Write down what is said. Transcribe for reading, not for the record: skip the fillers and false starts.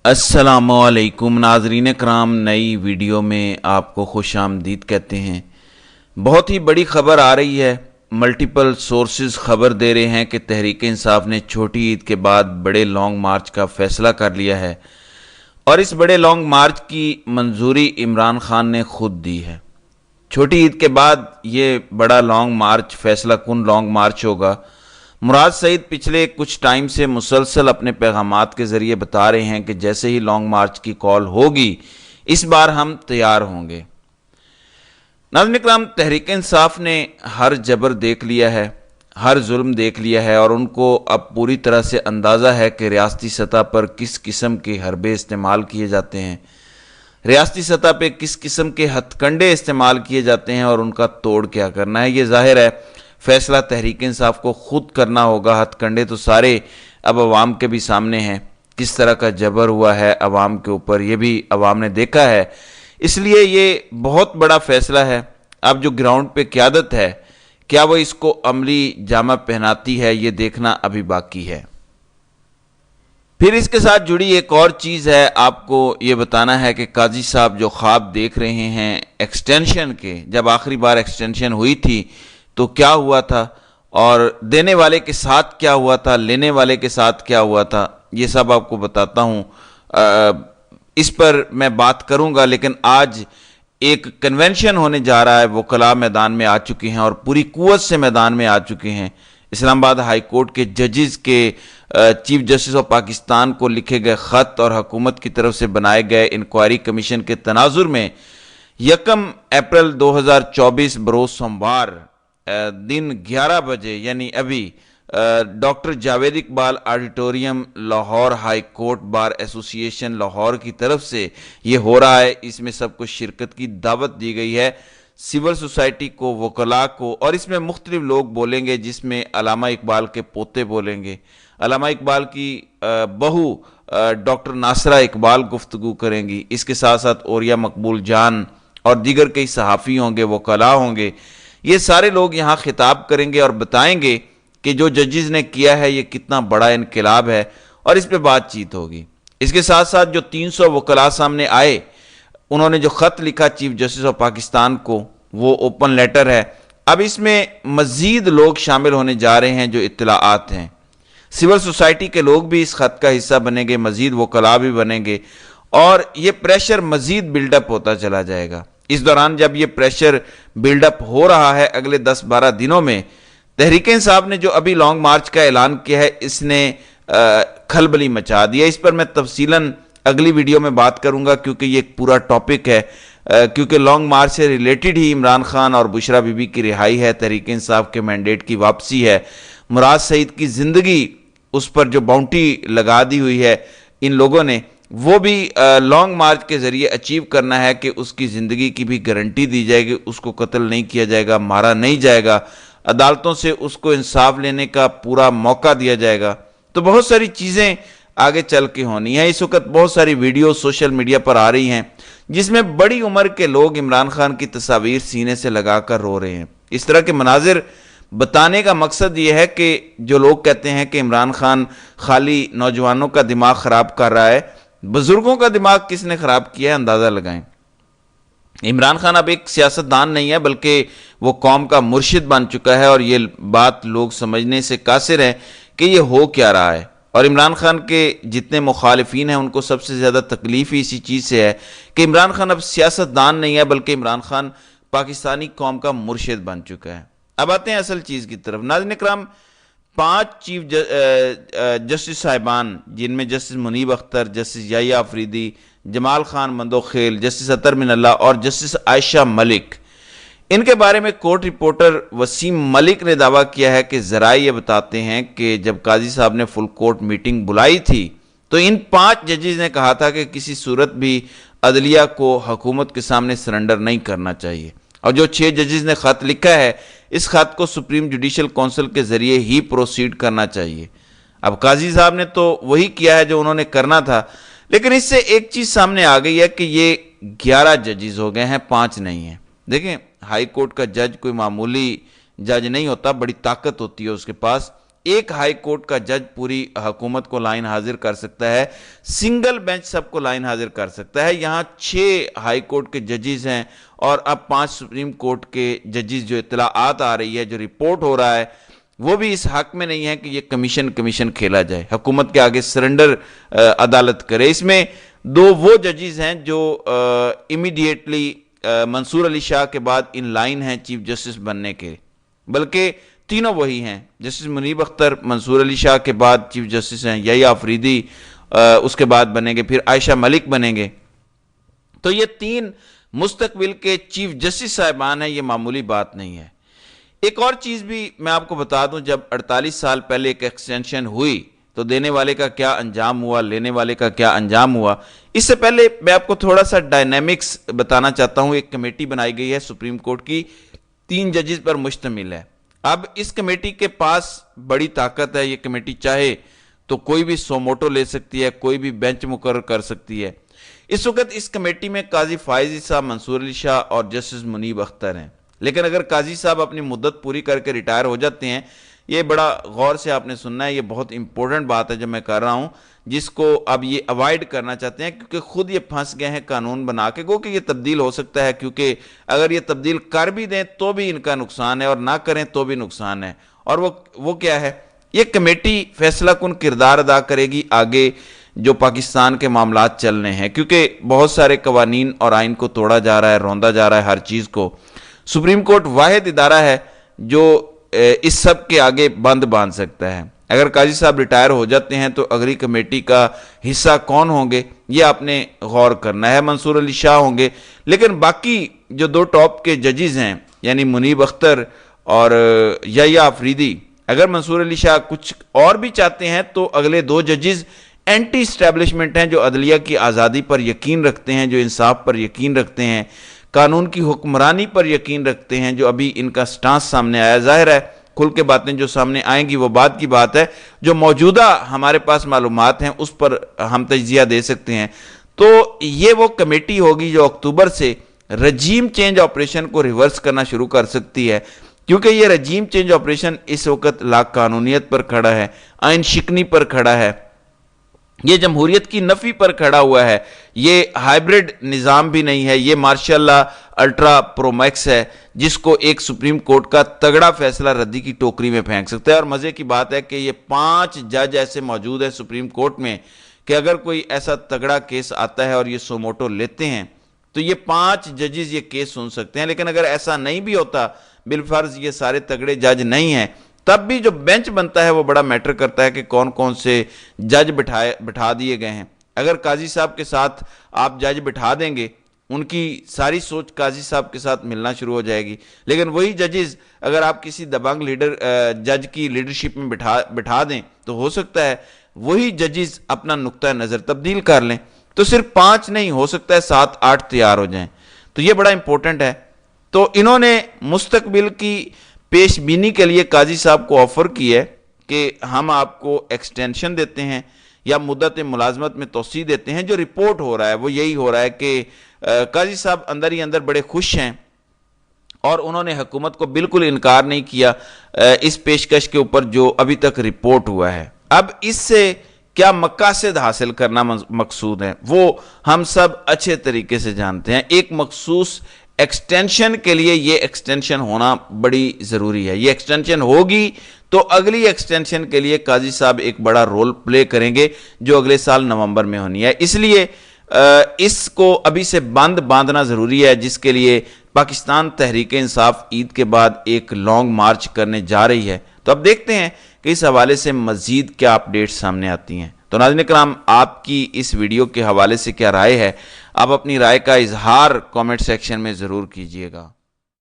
السلام علیکم ناظرین کرام، نئی ویڈیو میں آپ کو خوش آمدید کہتے ہیں۔ بہت ہی بڑی خبر آ رہی ہے۔ ملٹیپل سورسز خبر دے رہے ہیں کہ تحریک انصاف نے چھوٹی عید کے بعد بڑے لانگ مارچ کا فیصلہ کر لیا ہے، اور اس بڑے لانگ مارچ کی منظوری عمران خان نے خود دی ہے۔ چھوٹی عید کے بعد یہ بڑا لانگ مارچ فیصلہ کن لانگ مارچ ہوگا۔ مراد سعید پچھلے کچھ ٹائم سے مسلسل اپنے پیغامات کے ذریعے بتا رہے ہیں کہ جیسے ہی لانگ مارچ کی کال ہوگی اس بار ہم تیار ہوں گے۔ ناظرین اکرام، تحریک انصاف نے ہر جبر دیکھ لیا ہے، ہر ظلم دیکھ لیا ہے، اور ان کو اب پوری طرح سے اندازہ ہے کہ ریاستی سطح پر کس قسم کے حربے استعمال کیے جاتے ہیں، ریاستی سطح پہ کس قسم کے ہتھ کنڈے استعمال کیے جاتے ہیں اور ان کا توڑ کیا کرنا ہے۔ یہ ظاہر ہے فیصلہ تحریک انصاف کو خود کرنا ہوگا۔ ہتھ کنڈے تو سارے اب عوام کے بھی سامنے ہیں، کس طرح کا جبر ہوا ہے عوام کے اوپر یہ بھی عوام نے دیکھا ہے۔ اس لیے یہ بہت بڑا فیصلہ ہے۔ اب جو گراؤنڈ پہ قیادت ہے، کیا وہ اس کو عملی جامہ پہناتی ہے، یہ دیکھنا ابھی باقی ہے۔ پھر اس کے ساتھ جڑی ایک اور چیز ہے، آپ کو یہ بتانا ہے کہ قاضی صاحب جو خواب دیکھ رہے ہیں ایکسٹینشن کے، جب آخری بار ایکسٹینشن ہوئی تھی تو کیا ہوا تھا، اور دینے والے کے ساتھ کیا ہوا تھا، لینے والے کے ساتھ کیا ہوا تھا، یہ سب آپ کو بتاتا ہوں۔ اس پر میں بات کروں گا، لیکن آج ایک کنونشن ہونے جا رہا ہے۔ وکلاء میدان میں آ چکے ہیں اور پوری قوت سے میدان میں آ چکے ہیں۔ اسلام آباد ہائی کورٹ کے ججز کے چیف جسٹس آف پاکستان کو لکھے گئے خط اور حکومت کی طرف سے بنائے گئے انکوائری کمیشن کے تناظر میں 1 اپریل 2024 بروز سوموار دن 11 بجے یعنی ابھی doctor Javed Iqbal auditorium Lahore high court bar ایسوسی ایشن لاہور کی طرف سے یہ ہو رہا ہے۔ اس میں سب کو شرکت کی دعوت دی گئی ہے، سول سوسائٹی کو، وکلاء کو، اور اس میں مختلف لوگ بولیں گے، جس میں علامہ اقبال کے پوتے بولیں گے، علامہ اقبال کی بہو ڈاکٹر ناصرہ اقبال گفتگو کریں گی، اس کے ساتھ ساتھ اوریہ مقبول جان اور دیگر کئی صحافی ہوں گے، وکلاء ہوں گے۔ یہ سارے لوگ یہاں خطاب کریں گے اور بتائیں گے کہ جو ججز نے کیا ہے یہ کتنا بڑا انقلاب ہے، اور اس پہ بات چیت ہوگی۔ اس کے ساتھ ساتھ جو 300 وکلاء سامنے آئے، انہوں نے جو خط لکھا چیف جسٹس آف پاکستان کو، وہ اوپن لیٹر ہے۔ اب اس میں مزید لوگ شامل ہونے جا رہے ہیں جو اطلاعات ہیں۔ سول سوسائٹی کے لوگ بھی اس خط کا حصہ بنیں گے، مزید وکلاء بھی بنیں گے، اور یہ پریشر مزید بلڈ اپ ہوتا چلا جائے گا۔ اس دوران جب یہ پریشر بلڈ اپ ہو رہا ہے اگلے 10-12 دنوں میں، تحریک انصاف نے جو ابھی لانگ مارچ کا اعلان کیا ہے، اس نے کھلبلی مچا دیا۔ اس پر میں تفصیلاً اگلی ویڈیو میں بات کروں گا، کیونکہ یہ ایک پورا ٹاپک ہے، کیونکہ لانگ مارچ سے ریلیٹڈ ہی عمران خان اور بشرا بی بی کی رہائی ہے، تحریک انصاف کے مینڈیٹ کی واپسی ہے، مراد سعید کی زندگی، اس پر جو باؤنٹی لگا دی ہوئی ہے ان لوگوں نے، وہ بھی لانگ مارچ کے ذریعے اچیو کرنا ہے کہ اس کی زندگی کی بھی گارنٹی دی جائے گی، اس کو قتل نہیں کیا جائے گا، مارا نہیں جائے گا، عدالتوں سے اس کو انصاف لینے کا پورا موقع دیا جائے گا۔ تو بہت ساری چیزیں آگے چل کے ہونی ہیں۔ اس وقت بہت ساری ویڈیو سوشل میڈیا پر آ رہی ہیں جس میں بڑی عمر کے لوگ عمران خان کی تصاویر سینے سے لگا کر رو رہے ہیں۔ اس طرح کے مناظر بتانے کا مقصد یہ ہے کہ جو لوگ کہتے ہیں کہ عمران خان خالی نوجوانوں کا دماغ خراب کر رہا ہے، بزرگوں کا دماغ کس نے خراب کیا ہے، اندازہ لگائیں۔ عمران خان اب ایک سیاستدان نہیں ہے، بلکہ وہ قوم کا مرشد بن چکا ہے، اور یہ بات لوگ سمجھنے سے قاصر ہیں کہ یہ ہو کیا رہا ہے۔ اور عمران خان کے جتنے مخالفین ہیں ان کو سب سے زیادہ تکلیف ہی اسی چیز سے ہے کہ عمران خان اب سیاستدان نہیں ہے، بلکہ عمران خان پاکستانی قوم کا مرشد بن چکا ہے۔ اب آتے ہیں اصل چیز کی طرف۔ ناظرین اکرام، 5 چیف جسٹس صاحبان، جن میں جسٹس منیب اختر، جسٹس یحییٰ آفریدی، جمال خان مندوخیل، جسٹس اطہر من اللہ اور جسٹس عائشہ ملک، ان کے بارے میں کورٹ رپورٹر وسیم ملک نے دعویٰ کیا ہے کہ ذرائع یہ بتاتے ہیں کہ جب قاضی صاحب نے فل کورٹ میٹنگ بلائی تھی تو ان 5 ججز نے کہا تھا کہ کسی صورت بھی عدلیہ کو حکومت کے سامنے سرنڈر نہیں کرنا چاہیے، اور جو 6 ججز نے خط لکھا ہے اس خط کو سپریم جوڈیشل کونسل کے ذریعے ہی پروسیڈ کرنا چاہیے۔ اب قاضی صاحب نے تو وہی کیا ہے جو انہوں نے کرنا تھا، لیکن اس سے ایک چیز سامنے آ گئی ہے کہ یہ 11 ججز ہو گئے ہیں، 5 نہیں ہیں۔ دیکھیں، ہائی کورٹ کا جج کوئی معمولی جج نہیں ہوتا، بڑی طاقت ہوتی ہے اس کے پاس، ایک ہائی کورٹ کا جج پوری حکومت کو لائن حاضر کر سکتا ہے، سنگل بینچ سب کو لائن حاضر کر سکتا ہے۔ یہاں 6 ہائی کورٹ کے ججز ہیں اور اب 5 سپریم کورٹ کے ججز، جو اطلاعات آ رہی ہے، جو رپورٹ ہو رہا ہے، وہ بھی اس حق میں نہیں ہے کہ یہ کمیشن کھیلا جائے، حکومت کے آگے سرنڈر عدالت کرے۔ اس میں 2 وہ ججز ہیں جو امیڈیٹلی منصور علی شاہ کے بعد ان لائن ہیں چیف جسٹس بننے کے، بلکہ تینوں وہی ہیں۔ جسٹس منیب اختر منصور علی شاہ کے بعد چیف جسٹس ہیں، یحییٰ آفریدی اس کے بعد بنیں گے، پھر عائشہ ملک بنیں گے۔ تو یہ 3 مستقبل کے چیف جسٹس صاحبان ہیں، یہ معمولی بات نہیں ہے۔ ایک اور چیز بھی میں آپ کو بتا دوں، جب 48 سال پہلے ایک ایکسٹینشن ہوئی تو دینے والے کا کیا انجام ہوا، لینے والے کا کیا انجام ہوا۔ اس سے پہلے میں آپ کو تھوڑا سا ڈائنامکس بتانا چاہتا ہوں۔ ایک کمیٹی بنائی گئی ہے سپریم کورٹ کی، 3 ججز پر مشتمل ہے۔ اب اس کمیٹی کے پاس بڑی طاقت ہے، یہ کمیٹی چاہے تو کوئی بھی سوموٹو لے سکتی ہے، کوئی بھی بینچ مقرر کر سکتی ہے۔ اس وقت اس کمیٹی میں قاضی فائز عیسیٰ، منصور علی شاہ اور جسٹس منیب اختر ہیں، لیکن اگر قاضی صاحب اپنی مدت پوری کر کے ریٹائر ہو جاتے ہیں، یہ بڑا غور سے آپ نے سننا ہے، یہ بہت امپورٹنٹ بات ہے جو میں کر رہا ہوں، جس کو اب یہ اوائڈ کرنا چاہتے ہیں، کیونکہ خود یہ پھنس گئے ہیں قانون بنا کے، کہ یہ تبدیل ہو سکتا ہے، کیونکہ اگر یہ تبدیل کر بھی دیں تو بھی ان کا نقصان ہے اور نہ کریں تو بھی نقصان ہے۔ اور وہ کیا ہے؟ یہ کمیٹی فیصلہ کن کردار ادا کرے گی آگے جو پاکستان کے معاملات چلنے ہیں، کیونکہ بہت سارے قوانین اور آئین کو توڑا جا رہا ہے، روندا جا رہا ہے ہر چیز کو۔ سپریم کورٹ واحد ادارہ ہے جو اس سب کے آگے بند باندھ سکتا ہے۔ اگر قاضی صاحب ریٹائر ہو جاتے ہیں تو اگلی کمیٹی کا حصہ کون ہوں گے، یہ آپ نے غور کرنا ہے۔ منصور علی شاہ ہوں گے، لیکن باقی جو 2 ٹاپ کے ججز ہیں، یعنی منیب اختر اور یحییٰ آفریدی، اگر منصور علی شاہ کچھ اور بھی چاہتے ہیں تو اگلے 2 ججز اینٹی اسٹیبلشمنٹ ہیں، جو عدلیہ کی آزادی پر یقین رکھتے ہیں، جو انصاف پر یقین رکھتے ہیں، قانون کی حکمرانی پر یقین رکھتے ہیں، جو ابھی ان کا سٹانس سامنے آیا۔ ظاہر ہے کھل کے باتیں جو سامنے آئیں گی وہ بعد کی بات ہے، جو موجودہ ہمارے پاس معلومات ہیں اس پر ہم تجزیہ دے سکتے ہیں۔ تو یہ وہ کمیٹی ہوگی جو اکتوبر سے رجیم چینج آپریشن کو ریورس کرنا شروع کر سکتی ہے، کیونکہ یہ رجیم چینج آپریشن اس وقت لا قانونیت پر کھڑا ہے، آئین شکنی پر کھڑا ہے، یہ جمہوریت کی نفی پر کھڑا ہوا ہے، یہ ہائیبرڈ نظام بھی نہیں ہے، یہ مارشل لا الٹرا پرو میکس ہے، جس کو ایک سپریم کورٹ کا تگڑا فیصلہ ردی کی ٹوکری میں پھینک سکتا ہے۔ اور مزے کی بات ہے کہ یہ 5 جج ایسے موجود ہیں سپریم کورٹ میں کہ اگر کوئی ایسا تگڑا کیس آتا ہے اور یہ سوموٹو لیتے ہیں تو یہ 5 ججز یہ کیس سن سکتے ہیں۔ لیکن اگر ایسا نہیں بھی ہوتا، بالفرض یہ سارے تگڑے جج نہیں ہیں، تب بھی جو بینچ بنتا ہے وہ بڑا میٹر کرتا ہے کہ کون کون سے جج بٹھا دیے گئے ہیں۔ اگر قاضی صاحب کے ساتھ آپ جج بٹھا دیں گے، ان کی ساری سوچ قاضی صاحب کے ساتھ ملنا شروع ہو جائے گی، لیکن وہی ججز اگر آپ کسی دبنگ جج کی لیڈرشپ میں بٹھا دیں تو ہو سکتا ہے وہی ججز اپنا نقطہ نظر تبدیل کر لیں، تو صرف 5 نہیں، ہو سکتا ہے 7 8 تیار ہو جائیں۔ تو یہ بڑا امپورٹنٹ ہے۔ تو انہوں نے مستقبل کی پیش بینی کے لیے قاضی صاحب کو آفر کی ہے کہ ہم آپ کو ایکسٹینشن دیتے ہیں یا مدت ملازمت میں توسیع دیتے ہیں۔ جو رپورٹ ہو رہا ہے وہ یہی ہو رہا ہے کہ قاضی صاحب اندر ہی اندر بڑے خوش ہیں اور انہوں نے حکومت کو بالکل انکار نہیں کیا اس پیشکش کے اوپر جو ابھی تک رپورٹ ہوا ہے۔ اب اس سے کیا مقاصد حاصل کرنا مقصود ہے وہ ہم سب اچھے طریقے سے جانتے ہیں۔ ایک مخصوص ایکسٹینشن کے لیے یہ ایکسٹینشن ہونا بڑی ضروری ہے۔ یہ ایکسٹینشن ہوگی تو اگلی ایکسٹینشن کے لیے قاضی صاحب ایک بڑا رول پلے کریں گے جو اگلے سال نومبر میں ہونی ہے۔ اس لیے اس کو ابھی سے باندھنا ضروری ہے، جس کے لیے پاکستان تحریک انصاف عید کے بعد ایک لانگ مارچ کرنے جا رہی ہے۔ تو اب دیکھتے ہیں کہ اس حوالے سے مزید کیا اپڈیٹ سامنے آتی ہیں۔ تو ناظرین کرام، آپ کی اس ویڈیو کے حوالے سے کیا رائے ہے؟ آپ اپنی رائے کا اظہار کامنٹ سیکشن میں ضرور کیجئے گا۔